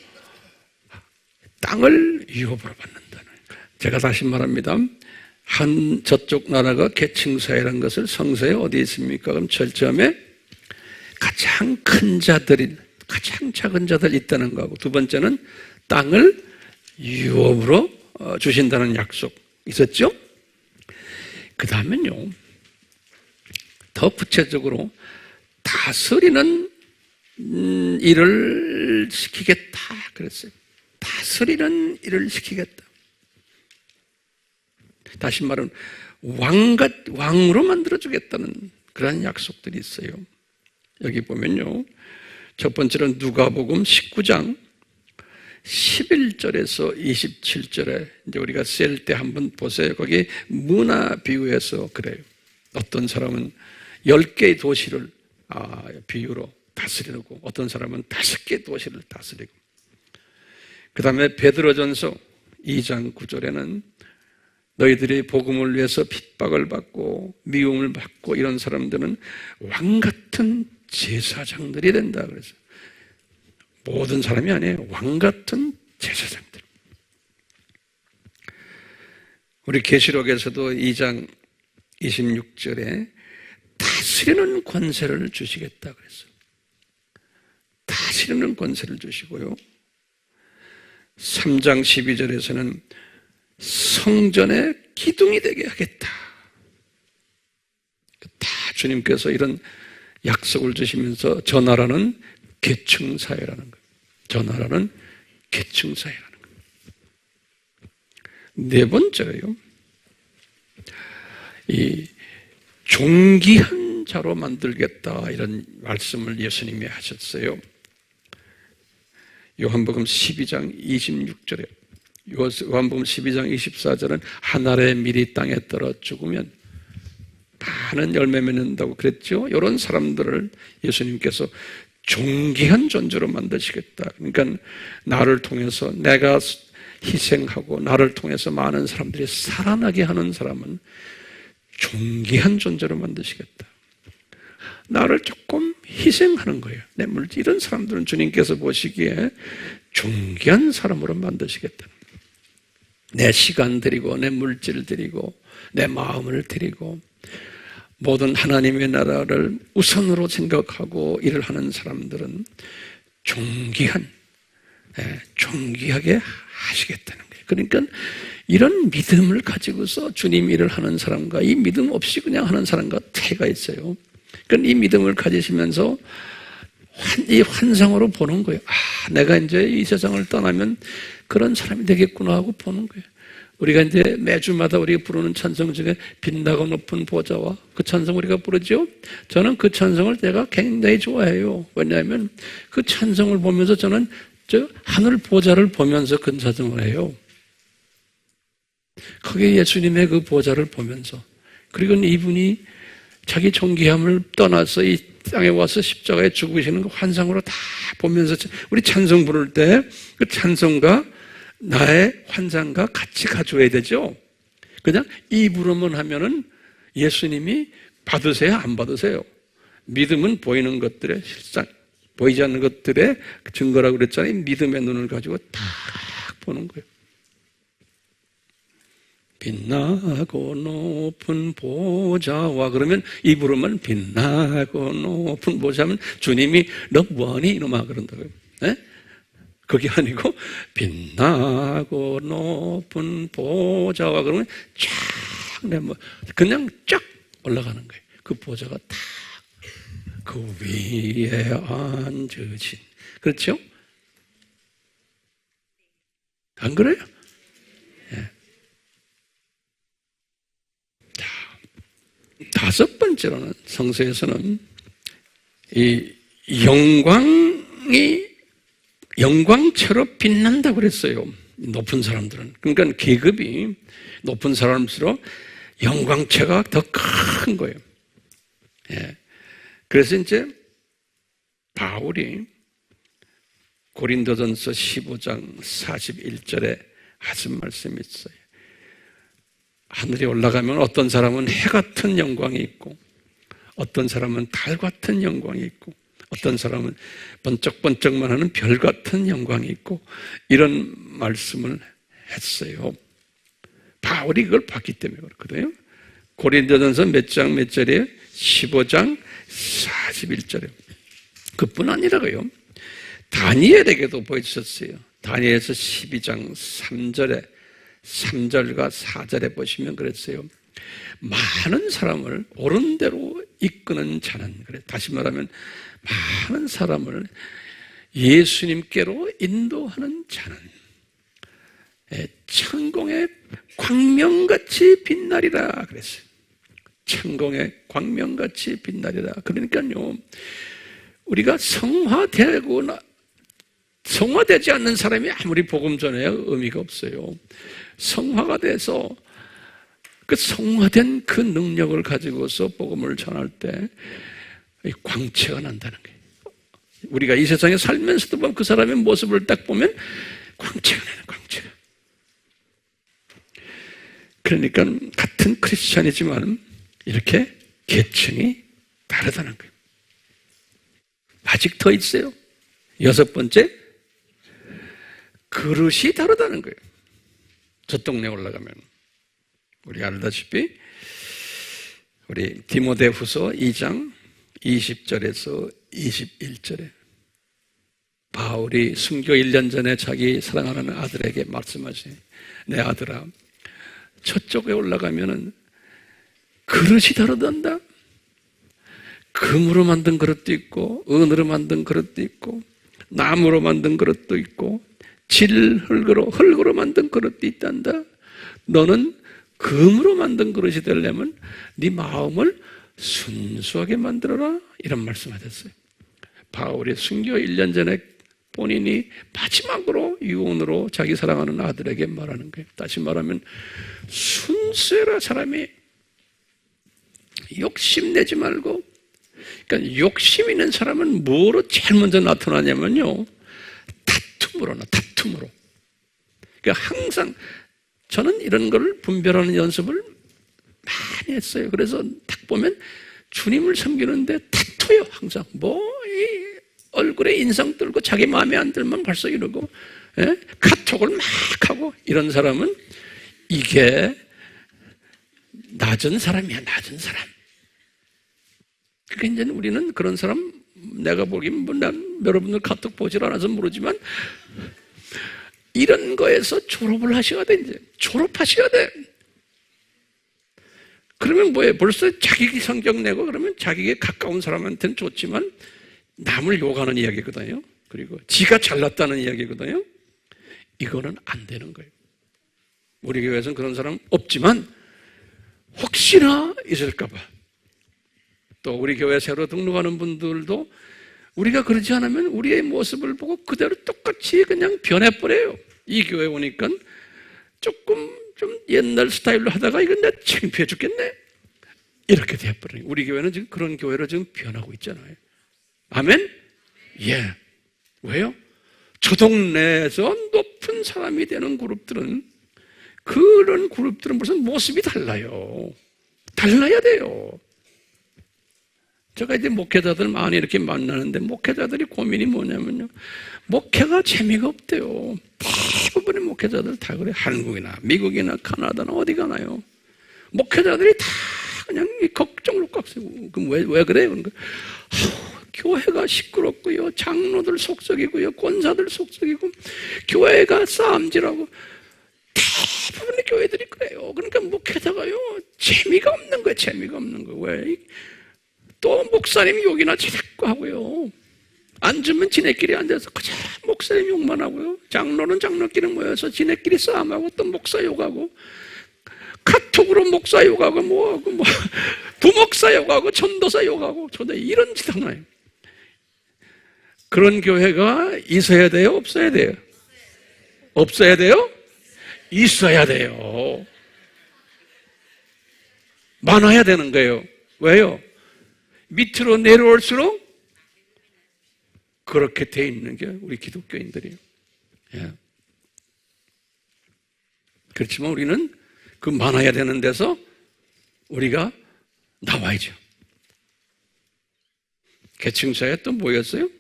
땅을 유업으로 받는다는 거예요. 제가 다시 말합니다. 저쪽 나라가 계층사회라는 것을 성서에 어디에 있습니까? 그럼 절점에 가장 큰 자들이, 가장 작은 자들 있다는 거하고, 두 번째는 땅을 유업으로 주신다는 약속 있었죠? 그 다음엔요, 더 구체적으로 다스리는 일을 시키겠다 그랬어요. 다스리는 일을 시키겠다. 다시 말하면 왕으로 만들어주겠다는 그런 약속들이 있어요. 여기 보면요, 첫 번째는 누가복음 19장 11절에서 27절에 이제 우리가 셀 때 한번 보세요. 거기 문화 비유에서 그래요. 어떤 사람은 10개의 도시를 비유로 다스리고, 어떤 사람은 5개의 도시를 다스리고, 그 다음에 베드로전서 2장 9절에는 너희들이 복음을 위해서 핍박을 받고 미움을 받고 이런 사람들은 왕같은 제사장들이 된다 그래서, 모든 사람이 아니에요. 왕같은 제사장들. 우리 계시록에서도 2장 26절에 다스리는 권세를 주시겠다 그랬어요. 다스리는 권세를 주시고요. 3장 12절에서는 성전의 기둥이 되게 하겠다. 다 주님께서 이런 약속을 주시면서 저 나라는 계층사회라는 거예요. 저 나라는 계층사회라는 거예요. 네 번째로요. 이 존귀한 자로 만들겠다 이런 말씀을 예수님이 하셨어요. 요한복음 12장 26절에 요한복음 12장 24절은 하늘의 밀이 땅에 떨어 죽으면 많은 열매 맺는다고 그랬죠. 이런 사람들을 예수님께서 존귀한 존재로 만드시겠다. 그러니까 나를 통해서 내가 희생하고 나를 통해서 많은 사람들이 살아나게 하는 사람은 존귀한 존재로 만드시겠다. 나를 조금 희생하는 거예요. 내 물질 이런 사람들은 주님께서 보시기에 존귀한 사람으로 만드시겠다. 내 시간 드리고 내 물질 드리고 내 마음을 드리고 모든 하나님의 나라를 우선으로 생각하고 일을 하는 사람들은 존귀하게 하시겠다는 거예요. 그러니까 이런 믿음을 가지고서 주님 일을 하는 사람과 이 믿음 없이 그냥 하는 사람과 차이가 있어요. 그러니까 이 믿음을 가지시면서 이 환상으로 보는 거예요. 내가 이제 이 세상을 떠나면 그런 사람이 되겠구나 하고 보는 거예요. 우리가 이제 매주마다 우리가 부르는 찬송 중에 빛나고 높은 보좌와 그 찬송 우리가 부르죠. 저는 그 찬송을 내가 굉장히 좋아해요. 왜냐하면 그 찬송을 보면서 저는 저 하늘 보좌를 보면서 그 찬송을 해요. 그게 예수님의 그 보좌를 보면서, 그리고 이분이 자기 존귀함을 떠나서 이 땅에 와서 십자가에 죽으시는 그 환상으로 다 보면서 우리 찬송 부를 때 그 찬송과 나의 환상과 같이 가져야 되죠. 그냥 입으로만 하면은 예수님이 받으세요, 안 받으세요? 믿음은 보이는 것들의 실상, 보이지 않는 것들의 증거라고 그랬잖아요. 믿음의 눈을 가지고 딱 보는 거예요. 빛나고 높은 보좌와 그러면 입으로만 빛나고 높은 보좌면 주님이 너 뭐하니? 이놈아 그런다고요. 네? 그게 아니고 빛나고 높은 보좌와 그러면 쫙 그냥 쫙 올라가는 거예요. 그 보좌가 딱 그 위에 앉으신, 그렇죠? 안 그래요? 네. 다섯 번째로는 성서에서는 이 영광처럼 빛난다고 그랬어요. 높은 사람들은. 그러니까 계급이 높은 사람일수록 영광체가 더 큰 거예요. 예. 그래서 이제 바울이 고린도전서 15장 41절에 하신 말씀이 있어요. 하늘에 올라가면 어떤 사람은 해 같은 영광이 있고 어떤 사람은 달 같은 영광이 있고 어떤 사람은 번쩍번쩍만 하는 별 같은 영광이 있고 이런 말씀을 했어요. 바울이 그걸 봤기 때문에 그렇거든요. 고린도전서 몇 장 몇 절이에요? 15장 41절이에요. 그뿐 아니라고요. 다니엘에게도 보여주셨어요. 다니엘서 12장 3절과 4절에 보시면 그랬어요. 많은 사람을 옳은 대로 이끄는 자는, 그래 다시 말하면 많은 사람을 예수님께로 인도하는 자는 천공의 광명같이 빛나리라 그랬어요. 천공의 광명같이 빛나리라. 그러니까요, 우리가 성화되지 않는 사람이 아무리 복음 전해야 의미가 없어요. 성화가 돼서 그 성화된 그 능력을 가지고서 복음을 전할 때 광채가 난다는 거예요. 우리가 이 세상에 살면서도 보면 그 사람의 모습을 딱 보면 광채가 나는, 광채가. 그러니까 같은 크리스찬이지만 이렇게 계층이 다르다는 거예요. 아직 더 있어요. 여섯 번째, 그릇이 다르다는 거예요. 저 동네 올라가면 우리 알다시피 우리 디모데후서 2장 20절에서 21절에 바울이 순교 1년 전에 자기 사랑하는 아들에게 말씀하시, 내 아들아, 저쪽에 올라가면은 그릇이 다르단다. 금으로 만든 그릇도 있고 은으로 만든 그릇도 있고 나무로 만든 그릇도 있고 흙으로 만든 그릇도 있단다. 너는 금으로 만든 그릇이 되려면 네 마음을 순수하게 만들어라, 이런 말씀하셨어요. 바울이 순교 1년 전에 본인이 마지막으로 유언으로 자기 사랑하는 아들에게 말하는 거예요. 다시 말하면 순수해라. 사람이 욕심내지 말고. 그러니까 욕심 있는 사람은 뭐로 제일 먼저 나타나냐면요, 다툼으로. 그러니까 항상 저는 이런 걸 분별하는 연습을 많이 했어요. 그래서 딱 보면 주님을 섬기는데 다투요. 항상 이 얼굴에 인상 들고 자기 마음에 안 들면 벌써 이러고, 카톡을 막 하고, 이런 사람은 이게 낮은 사람이야. 낮은 사람. 그러니까 이제 우리는 그런 사람, 내가 보기엔 난 여러분들 카톡 보질 않아서 모르지만 이런 거에서 졸업을 하셔야 돼. 이제 졸업하셔야 돼. 그러면 뭐예요? 벌써 자기 성격 내고 그러면 자기에게 가까운 사람한테는 좋지만 남을 욕하는 이야기거든요. 그리고 지가 잘났다는 이야기거든요. 이거는 안 되는 거예요. 우리 교회에서는 그런 사람 없지만 혹시나 있을까 봐. 또 우리 교회 새로 등록하는 분들도 우리가 그러지 않으면 우리의 모습을 보고 그대로 똑같이 그냥 변해버려요. 이 교회 오니까 조금 좀 옛날 스타일로 하다가 이건 내가 창피해 죽겠네, 이렇게 돼버려요. 우리 교회는 지금 그런 교회로 지금 변하고 있잖아요. 아멘? 예. 왜요? 저 동네에서 높은 사람이 되는 그룹들은, 그런 그룹들은 무슨 모습이 달라요. 달라야 돼요. 제가 이제 목회자들 많이 이렇게 만나는데 목회자들이 고민이 뭐냐면요, 목회가 재미가 없대요. 대부분의 목회자들 다 그래. 한국이나 미국이나 카나다나 어디 가나요? 목회자들이 다 그냥 걱정을 꽉 쓰고. 그럼 왜 그래요? 그러니까 교회가 시끄럽고요, 장로들 속썩이고요, 권사들 속썩이고, 교회가 싸움질하고, 대부분의 교회들이 그래요. 그러니까 목회자가요, 재미가 없는 거예요. 재미가 없는 거예요. 왜? 또 목사님 욕이나 자꾸 하고요, 앉으면 지네끼리 앉아서 그저 목사님 욕만 하고요, 장로는 장로끼리 모여서 지네끼리 싸움하고 또 목사 욕하고, 카톡으로 목사 욕하고 뭐하고 부목사 욕하고 전도사 욕하고, 저도 이런 짓 하나요. 그런 교회가 있어야 돼요? 없어야 돼요? 없어야 돼요? 있어야 돼요. 많아야 되는 거예요. 왜요? 밑으로 내려올수록 그렇게 돼 있는 게 우리 기독교인들이에요. 예. 그렇지만 우리는 그 많아야 되는 데서 우리가 나와야죠. 계층사에 또 뭐였어요?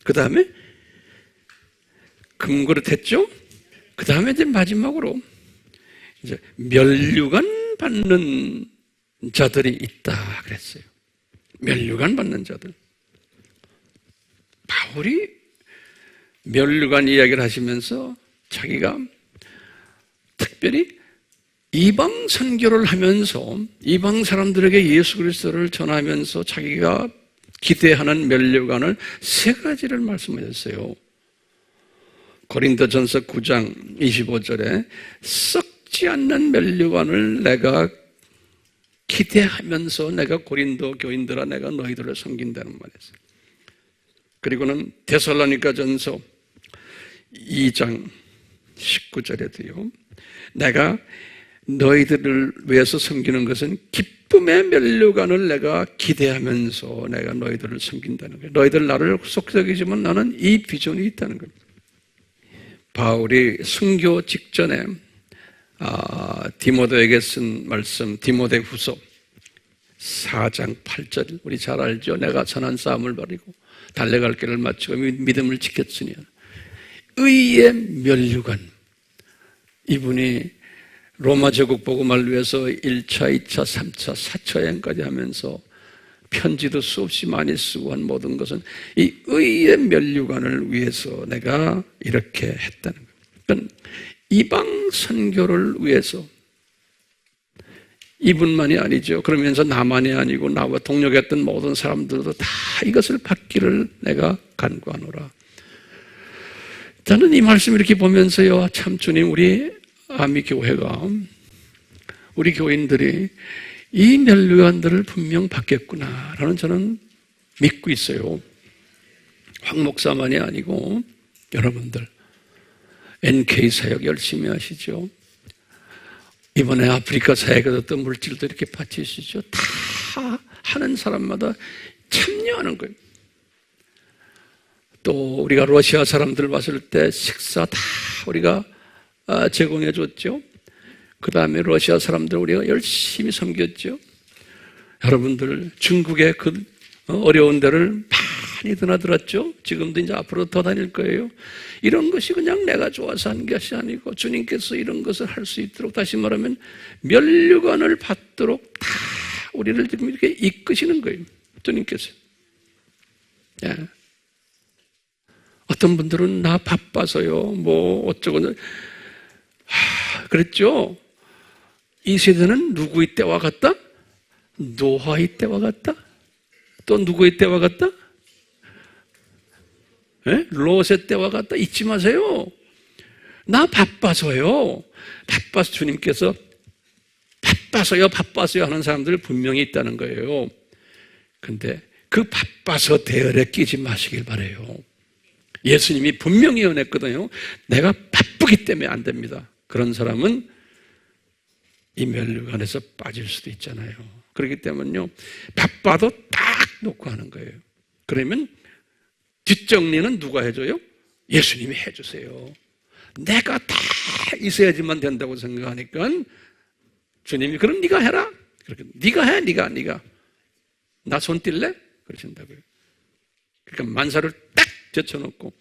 그 다음에 금그릇 했죠? 그 다음에 이제 마지막으로 이제 면류관 받는 자들이 있다 그랬어요. 면류관 받는 자들. 바울이 면류관 이야기를 하시면서 자기가 특별히 이방 선교를 하면서 이방 사람들에게 예수 그리스도를 전하면서 자기가 기대하는 면류관을 세 가지를 말씀하셨어요. 고린도전서 9장 25절에 썩지 않는 면류관을 내가 기대하면서 내가 고린도 교인들아 내가 너희들을 섬긴다는 말이었어요. 그리고는 데살로니가전서 2장 19절에도요. 내가 너희들을 위해서 섬기는 것은 기쁨의 면류관을 내가 기대하면서 내가 너희들을 섬긴다는 거예요. 너희들 나를 속삭이지만 나는 이 비전이 있다는 거예요. 바울이 순교 직전에 디모데에게 쓴 말씀, 디모데후서 4장 8절, 우리 잘 알죠? 내가 선한 싸움을 벌이고 달려갈 길을 마치고 믿음을 지켰으니 의의 면류관, 이분이 로마 제국 복음을 위해서 1차, 2차, 3차, 4차 여행까지 하면서 편지도 수없이 많이 쓰고 한 모든 것은 이 의의 면류관을 위해서 내가 이렇게 했다는 거예요. 그러니까 이방 선교를 위해서, 이분만이 아니죠. 그러면서 나만이 아니고 나와 동력했던 모든 사람들도 다 이것을 받기를 내가 간구하노라. 저는 이 말씀 이렇게 보면서요, 참 주님, 우리 아미교회가, 우리 교인들이 이 면류관들을 분명 받겠구나라는 저는 믿고 있어요. 황 목사만이 아니고 여러분들 NK 사역 열심히 하시죠. 이번에 아프리카 사역에도 또 물질도 이렇게 바치시죠. 다 하는 사람마다 참여하는 거예요. 또 우리가 러시아 사람들 왔을 때 식사 다 우리가 제공해 줬죠. 그 다음에 러시아 사람들 우리가 열심히 섬겼죠. 여러분들 중국의 그 어려운 데를 많이 드나들었죠. 지금도 이제 앞으로 더 다닐 거예요. 이런 것이 그냥 내가 좋아서 한 것이 아니고 주님께서 이런 것을 할 수 있도록, 다시 말하면 면류관을 받도록 다 우리를 지금 이렇게 이끄시는 거예요. 주님께서. 예. 어떤 분들은 나 바빠서요, 뭐 어쩌고는 그랬죠. 이 세대는 누구의 때와 같다? 노아의 때와 같다? 또 누구의 때와 같다? 예? 롯의 때와 같다? 잊지 마세요. 나 바빠서요. 바빠서 주님께서 바빠서요 하는 사람들 분명히 있다는 거예요. 근데 그 바빠서 대열에 끼지 마시길 바라요. 예수님이 분명히 연했거든요. 내가 바쁘기 때문에 안 됩니다. 그런 사람은 이 면류관에서 빠질 수도 있잖아요. 그렇기 때문에요, 바빠도 딱 놓고 하는 거예요. 그러면 뒷정리는 누가 해줘요? 예수님이 해주세요. 내가 다 있어야지만 된다고 생각하니까 주님이 그럼 네가 해라. 그렇게 네가 해, 네가 나 손 띨래? 그러신다고요. 그러니까 만사를 딱 제쳐놓고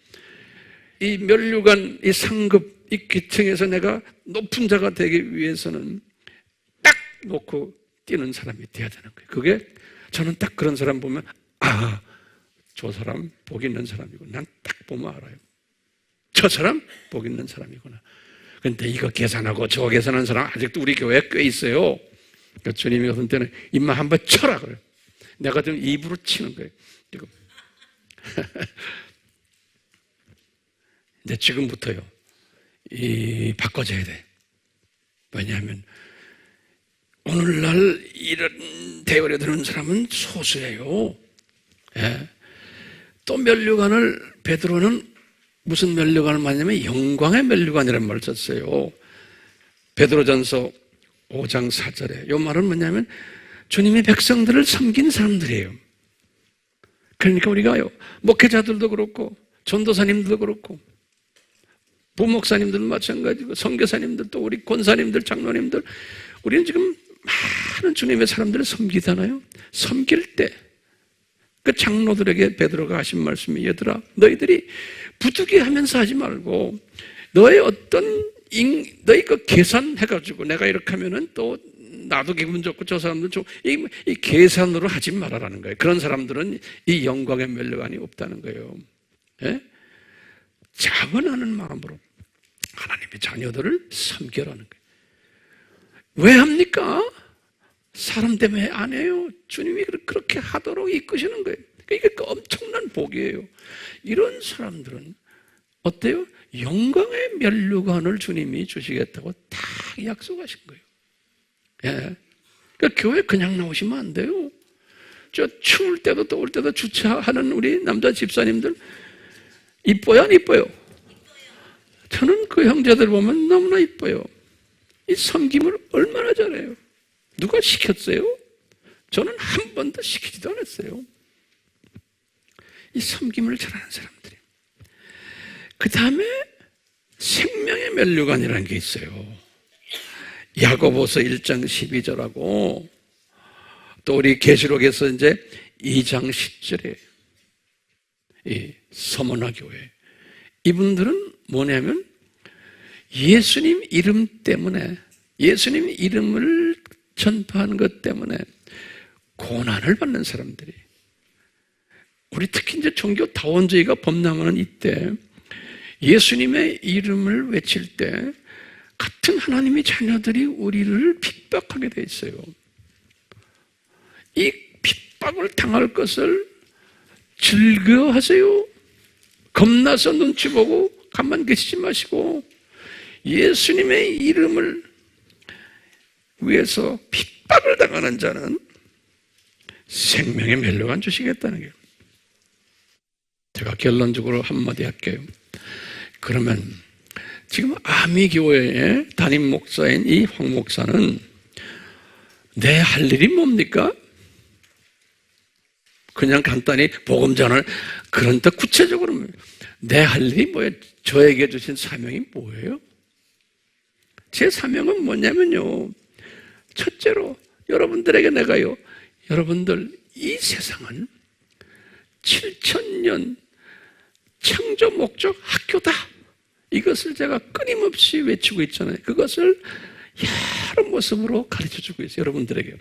이 면류관, 이 상급, 이 계층에서 내가 높은 자가 되기 위해서는 딱 놓고 뛰는 사람이 돼야 되는 거예요. 그게 저는 딱 그런 사람 보면 저 사람 복 있는 사람이고, 난 딱 보면 알아요. 저 사람 복 있는 사람이구나. 그런데 이거 계산하고 저거 계산하는 사람 아직도 우리 교회에 꽤 있어요. 그러니까 주님이 어떤 때는 입만 한번 쳐라 그래요. 내가 좀 입으로 치는 거예요. 지금. 이제 지금부터요, 바꿔줘야 돼. 왜냐하면 오늘날 이런 대열에 드는 사람은 소수예요. 예. 또 면류관을, 베드로는 무슨 면류관을 말하냐면 영광의 면류관이라는 말을 썼어요. 베드로전서 5장 4절에. 이 말은 뭐냐면 주님의 백성들을 섬긴 사람들이에요. 그러니까 우리가요, 목회자들도 그렇고 전도사님들도 그렇고 부목사님들도 마찬가지고 선교사님들, 또 우리 권사님들, 장로님들, 우리는 지금 많은 주님의 사람들을 섬기잖아요. 섬길 때 그 장로들에게 베드로가 하신 말씀이, 얘들아 너희들이 부득이하면서 하지 말고 너의 너희 그 계산해가지고 내가 이렇게 하면은 또 나도 기분 좋고 저 사람들 좋고 이 계산으로 하지 말아라는 거예요. 그런 사람들은 이 영광의 면류관이 없다는 거예요. 예? 자원하는 마음으로 하나님의 자녀들을 섬겨라는 거예요. 왜 합니까? 사람 때문에 안 해요. 주님이 그렇게 하도록 이끄시는 거예요. 이게 엄청난 복이에요. 이런 사람들은 어때요? 영광의 면류관을 주님이 주시겠다고 다 약속하신 거예요. 예. 그러니까 교회 그냥 나오시면 안 돼요. 저 추울 때도 더울 때도 주차하는 우리 남자 집사님들 이뻐요, 안 이뻐요? 저는 그 형제들 보면 너무나 이뻐요. 이 섬김을 얼마나 잘해요. 누가 시켰어요? 저는 한 번도 시키지도 않았어요. 이 섬김을 잘하는 사람들이. 그 다음에 생명의 면류관이라는 게 있어요. 야고보서 1장 12절하고 또 우리 계시록에서 이제 2장 10절에 이 서머나 교회, 이분들은 뭐냐면 예수님 이름 때문에 예수님 이름을 전파하는 것 때문에 고난을 받는 사람들이, 우리 특히 이제 종교 다원주의가 범람하는 이때 예수님의 이름을 외칠 때 같은 하나님의 자녀들이 우리를 핍박하게 돼 있어요. 이 핍박을 당할 것을 즐거워하세요. 겁나서 눈치 보고 가만 계시지 마시고 예수님의 이름을 위해서 핍박을 당하는 자는 생명의 멸류관 주시겠다는 거예요. 제가 결론적으로 한마디 할게요. 그러면 지금 아미교회의 담임 목사인 이 황 목사는 내 할 일이 뭡니까? 그냥 간단히 복음 전을, 그런데 구체적으로 내 할 일이 뭐예요? 저에게 주신 사명이 뭐예요? 제 사명은 뭐냐면요, 첫째로 여러분들에게 내가요, 여러분들 이 세상은 7000년 창조 목적 학교다, 이것을 제가 끊임없이 외치고 있잖아요. 그것을 여러 모습으로 가르쳐주고 있어요, 여러분들에게.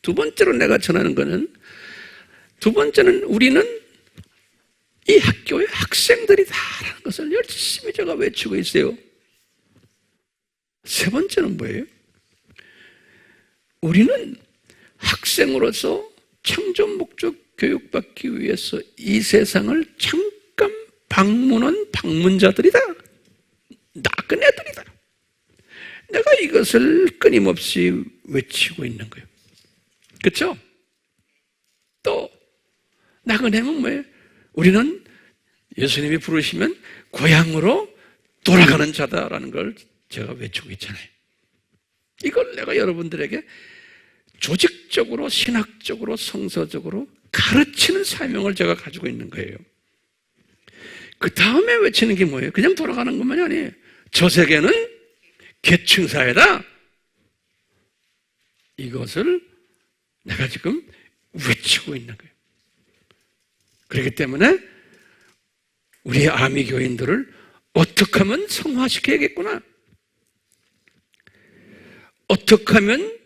두 번째로 내가 전하는 것은, 두 번째는 우리는 이 학교의 학생들이다라는 것을 열심히 제가 외치고 있어요. 세 번째는 뭐예요? 우리는 학생으로서 창조 목적 교육받기 위해서 이 세상을 잠깐 방문한 방문자들이다. 나그네들이다. 내가 이것을 끊임없이 외치고 있는 거예요. 그렇죠? 또 나그네는 뭐예요? 우리는 예수님이 부르시면 고향으로 돌아가는 자다라는 걸 제가 외치고 있잖아요. 이걸 내가 여러분들에게 조직적으로, 신학적으로, 성서적으로 가르치는 사명을 제가 가지고 있는 거예요. 그 다음에 외치는 게 뭐예요? 그냥 돌아가는 것만이 아니에요. 저 세계는 계층사회다. 이것을 내가 지금 외치고 있는 거예요. 그렇기 때문에 우리 아미 교인들을 어떻게 하면 성화시켜야겠구나, 어떻게 하면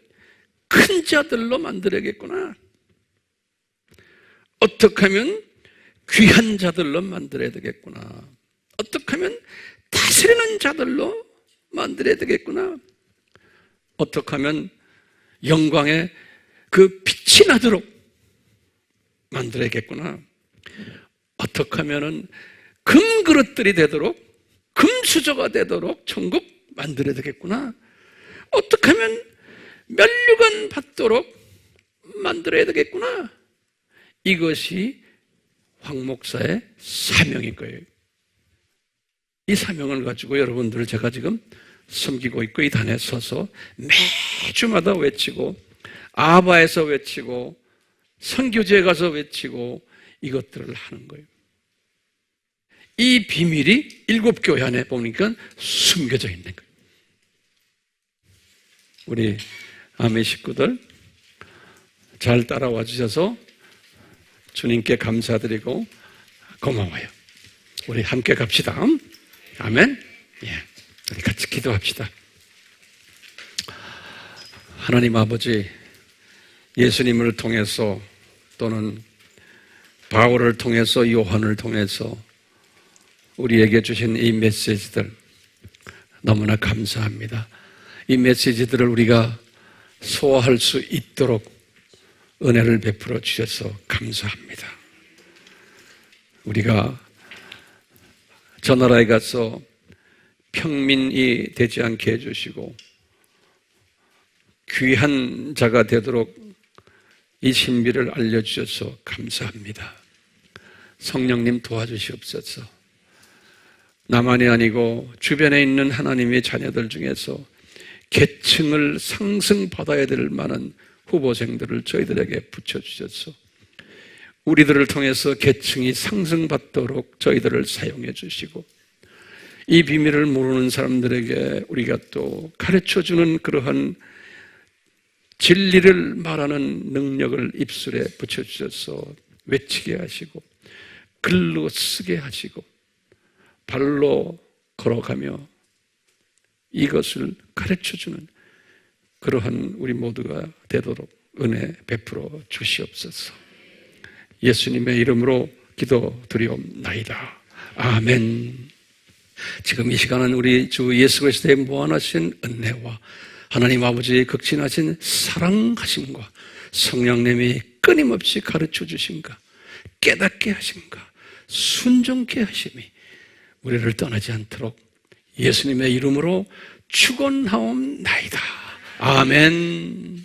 큰 자들로 만들어야겠구나, 어떻게 하면 귀한 자들로 만들어야 되겠구나, 어떻게 하면 다스리는 자들로 만들어야 되겠구나, 어떻게 하면 영광의 그 빛이 나도록 만들어야겠구나, 어떻게 하면은 금그릇들이 되도록, 금수저가 되도록 천국 만들어야 되겠구나, 어떻게 하면 멸류관 받도록 만들어야 되겠구나. 이것이 황 목사의 사명인 거예요. 이 사명을 가지고 여러분들을 제가 지금 섬기고 있고, 이 단에 서서 매주마다 외치고, 아바에서 외치고, 선교지에 가서 외치고, 이것들을 하는 거예요. 이 비밀이 7교회 안에 보니까 숨겨져 있는 거예요. 우리 아멘 식구들 잘 따라와 주셔서 주님께 감사드리고 고마워요. 우리 함께 갑시다. 아멘. 예, 우리 같이 기도합시다. 하나님 아버지, 예수님을 통해서 또는 바울을 통해서, 요한을 통해서 우리에게 주신 이 메시지들 너무나 감사합니다. 이 메시지들을 우리가 소화할 수 있도록 은혜를 베풀어 주셔서 감사합니다. 우리가 저 나라에 가서 평민이 되지 않게 해주시고 귀한 자가 되도록 이 신비를 알려주셔서 감사합니다. 성령님 도와주시옵소서. 나만이 아니고 주변에 있는 하나님의 자녀들 중에서 계층을 상승받아야 될 만한 후보생들을 저희들에게 붙여주셔서 우리들을 통해서 계층이 상승받도록 저희들을 사용해 주시고, 이 비밀을 모르는 사람들에게 우리가 또 가르쳐주는 그러한 진리를 말하는 능력을 입술에 붙여주셔서 외치게 하시고, 글로 쓰게 하시고, 발로 걸어가며 이것을 가르쳐주는 그러한 우리 모두가 되도록 은혜 베풀어 주시옵소서. 예수님의 이름으로 기도드리옵나이다. 아멘. 지금 이 시간은 우리 주 예수 그리스도의 무한하신 은혜와 하나님 아버지의 극진하신 사랑하심과 성령님이 끊임없이 가르쳐 주심과 깨닫게 하심과 순종케 하심이 우리를 떠나지 않도록 예수님의 이름으로 축원하옵나이다. 아멘.